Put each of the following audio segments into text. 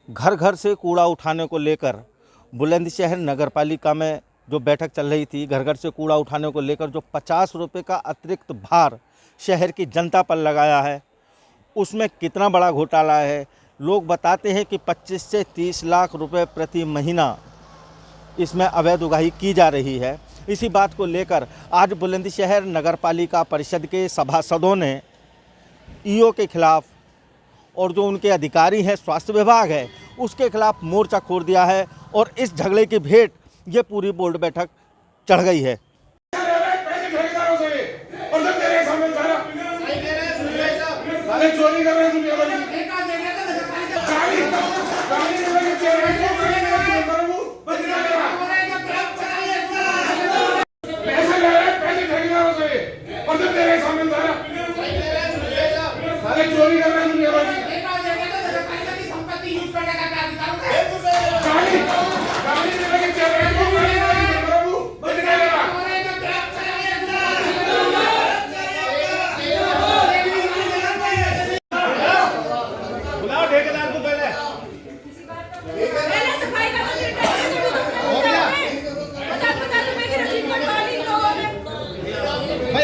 घर घर से कूड़ा उठाने को लेकर बुलंदशहर नगर पालिका में जो बैठक चल रही थी, घर घर से कूड़ा उठाने को लेकर जो 50 रुपये का अतिरिक्त भार शहर की जनता पर लगाया है, उसमें कितना बड़ा घोटाला है। लोग बताते हैं कि 25 से 30 लाख रुपए प्रति महीना इसमें अवैध उगाही की जा रही है। इसी बात को लेकर आज बुलंदशहर नगर पालिका परिषद के सभासदों ने ईओ के खिलाफ और जो उनके अधिकारी हैं, स्वास्थ्य विभाग है, उसके खिलाफ मोर्चा खोल दिया है और इस झगड़े की भेंट ये पूरी बोर्ड बैठक चढ़ गई है। चोरी कर रहे हैं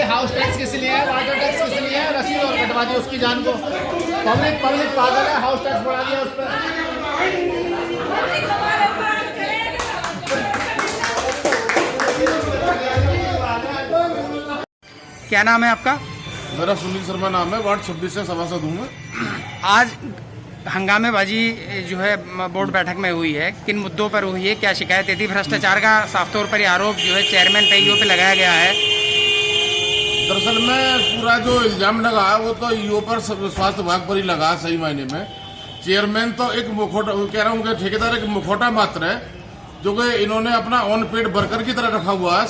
हाउस टैक्स किस लिए है, वाटर टैक्स किस लिए है, रसीद और कटवा दी उसकी जान को। पब्लिक पागल है, हाउस टैक्स बढ़ा दिया उस पर। क्या नाम है आपका? मेरा सुनील शर्मा नाम है, वार्ड 26 से सभासद हूँ मैं। आज हंगामेबाजी जो है बोर्ड बैठक में हुई है, किन मुद्दों पर हुई है, क्या शिकायत थी? भ्रष्टाचार का साफ तौर पर आरोप जो है चेयरमैन पे ईओ पे लगाया गया है। दरअसल में पूरा जो इल्जाम लगा है वो तो ईओ पर, स्वास्थ्य विभाग पर ही लगा। सही मायने में चेयरमैन तो एक मुखौटा, कह रहा हूँ उनके ठेकेदार एक मुखौटा मात्र है, जो कि इन्होंने अपना ऑन पेड वर्कर की तरह रखा हुआ है।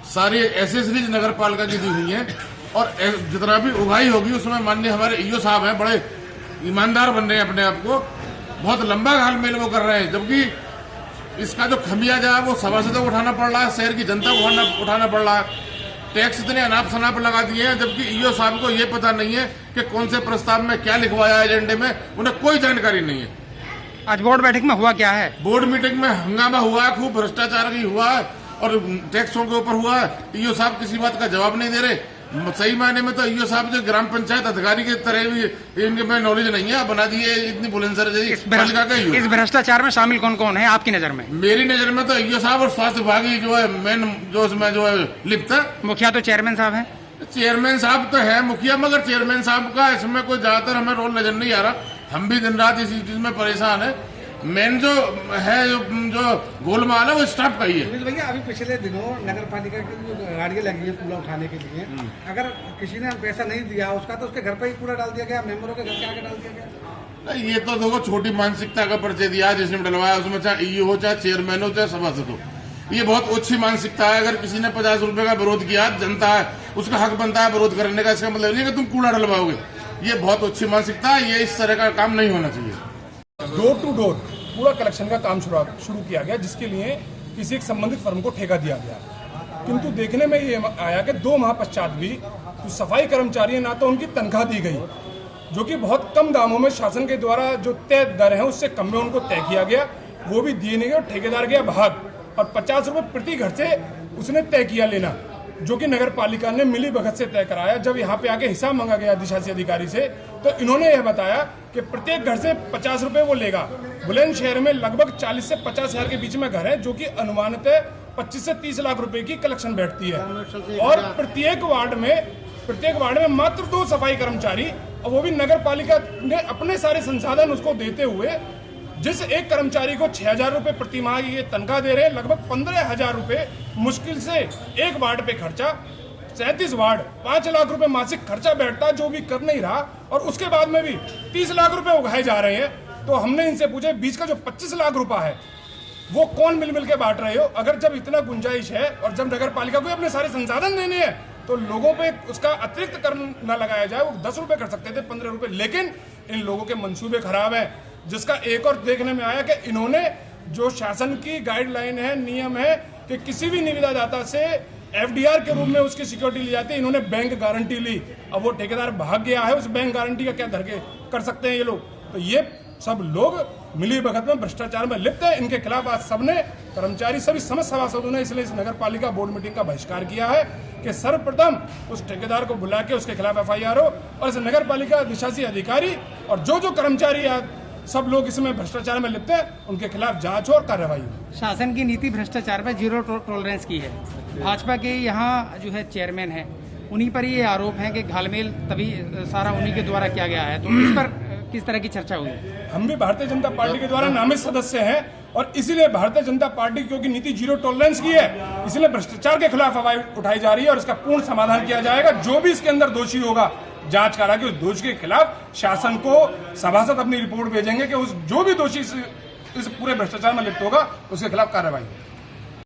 सारी एसेसरीज नगर पालिका की दी हुई है और जितना भी उगाही होगी उसमें माननीय हमारे ईओ साहब हैं, बड़े ईमानदार बन रहे हैं अपने आप को, बहुत लंबा घालमेल वो कर रहे हैं। जबकि इसका जो खमियाजा है वो सभासदों को उठाना पड़ रहा है, शहर की जनता को उठाना पड़ रहा है। टैक्स इतने अनाप शनाप लगा दिए हैं, जबकि ईओ साहब को ये पता नहीं है कि कौन से प्रस्ताव में क्या लिखवाया है एजेंडे में, उन्हें कोई जानकारी नहीं है। आज बोर्ड बैठक में हुआ क्या है? बोर्ड मीटिंग में हंगामा हुआ है, खूब भ्रष्टाचार भी हुआ है और टैक्सों के ऊपर हुआ है। ईओ साहब किसी बात का जवाब नहीं दे रहे। सही मायने में तो ईओ साहब जो ग्राम पंचायत अधिकारी की तरह भी इनके में नॉलेज नहीं है, बना दिए इतनी बुलंदशहर इस भ्रष्टाचार में शामिल कौन कौन है आपकी नजर में? मेरी नजर में तो ईओ साहब और स्वास्थ्य विभाग ही जो है मेन, जो इसमें जो है लिप्त है। मुखिया तो चेयरमैन साहब है। चेयरमैन साहब तो है मुखिया, मगर चेयरमैन साहब का इसमें कोई ज्यादातर हमें रोल नजर नहीं आ रहा। हम भी दिन रात इसी चीज में परेशान है। मेन जो है जो गोलमाल है वो स्टाफ का ही है। भैया अभी पिछले दिनों नगर पालिका की जो गाड़ियाँ लगी है कूड़ा उठाने के लिए, अगर किसी ने पैसा नहीं दिया उसका तो उसके घर पर ही कूड़ा डाल दिया गया, मेंबरों के घर के आगे डाल दिया गया। नहीं, ये तो देखो छोटी मानसिकता का परिचय दिया जिसने डलवाया, उसमें चाहे ईओ हो, चाहे चेयरमैन हो, चाहे सभासद हो। ये बहुत अच्छी मानसिकता है। अगर किसी ने 50 रुपए का विरोध किया, जनता है उसका हक बनता है विरोध करने का। इसका मतलब नहीं कि तुम कूड़ा डलवाओगे। ये बहुत अच्छी मानसिकता है, ये इस तरह का काम नहीं होना चाहिए। डोर टू डोर कूड़ा कलेक्शन का काम शुरू किया गया, जिसके लिए किसी एक संबंधित फर्म को ठेका दिया गया। किंतु देखने में ये आया कि 2 माह पश्चात भी तो सफाई कर्मचारी ना तो उनकी तनख्वाह दी गई, जो कि बहुत कम दामों में शासन के द्वारा जो तय दर है उससे कम में उनको तय किया गया, वो भी दिए नहीं गए और ठेकेदार गया भाग। और 50 रुपये प्रति घर से उसने तय किया लेना, जो कि नगर पालिका ने मिली भगत से तय कराया। जब यहाँ पे आके हिसाब मांगा गया अधिशासी अधिकारी से, तो इन्होंने यह बताया कि प्रत्येक घर से 50 रुपए वो लेगा। बुलंदशहर में लगभग 40 से 50 हजार के बीच में घर है, जो कि अनुमानित 25 से 30 लाख रुपए की कलेक्शन बैठती है। और प्रत्येक वार्ड में मात्र 2 सफाई कर्मचारी, और वो भी नगर पालिका ने अपने सारे संसाधन उसको देते हुए, जिस एक कर्मचारी को 6,000 रुपए प्रति माह ये तनख्वाह दे रहे हैं, लगभग 15,000 रुपए मुश्किल से एक वार्ड पे खर्चा। 37 वार्ड 5 लाख रुपए मासिक खर्चा बैठता, जो भी कर नहीं रहा। और उसके बाद में भी 30 लाख रुपए उगाए जा रहे हैं। तो हमने इनसे पूछे, बीच का जो 25 लाख रुपया है वो कौन मिल के बांट रहे हो? अगर जब इतना गुंजाइश है और जब नगर पालिका को अपने सारे संसाधन देने हैं, तो लोगों पे उसका अतिरिक्त कर न लगाया जाए। वो 10 रुपए कर सकते थे, 15 रुपए। लेकिन इन लोगों के मंसूबे खराब हैं, जिसका एक और देखने में आया कि इन्होंने जो शासन की गाइडलाइन है, नियम है कि किसी भी निविदादाता से एफडीआर के रूप में उसकी सिक्योरिटी ली जाती है, इन्होंने बैंक गारंटी ली। अब वो ठेकेदार भाग गया है, उस बैंक गारंटी का क्या धरके कर सकते हैं ये लोग? तो ये सब लोग मिली भगत में भ्रष्टाचार में लिप्त है। इनके खिलाफ आज सबने कर्मचारी सभी समस्त सभासदों ने इसलिए इस नगर पालिका बोर्ड मीटिंग का बहिष्कार किया है कि सर्वप्रथम उस ठेकेदार को बुला के उसके खिलाफ FIR हो और इस नगर पालिका अधिशासी अधिकारी और जो कर्मचारी सब लोग इसमें भ्रष्टाचार में लिप्त हैं उनके खिलाफ जांच हो और कार्रवाई हो। शासन की नीति भ्रष्टाचार पर जीरो टॉलरेंस की है। भाजपा के यहाँ जो है चेयरमैन है, उन्हीं पर ये आरोप है कि घालमेल तभी सारा उन्हीं के द्वारा किया गया है। तो इस पर किस तरह की चर्चा हुई? हम भी भारतीय जनता पार्टी के द्वारा नामित सदस्य हैं और इसीलिए भारतीय जनता पार्टी क्योंकि नीति जीरो टॉलरेंस की है, इसलिए भ्रष्टाचार के खिलाफ आवाज उठाई जा रही है और इसका पूर्ण समाधान किया जाएगा। जो भी इसके अंदर दोषी होगा जांच करा के उस दोषी के खिलाफ शासन को सभासद अपनी रिपोर्ट भेजेंगे कि उस जो भी दोषी इस पूरे भ्रष्टाचार में लिप्त होगा उसके खिलाफ कार्रवाई हो।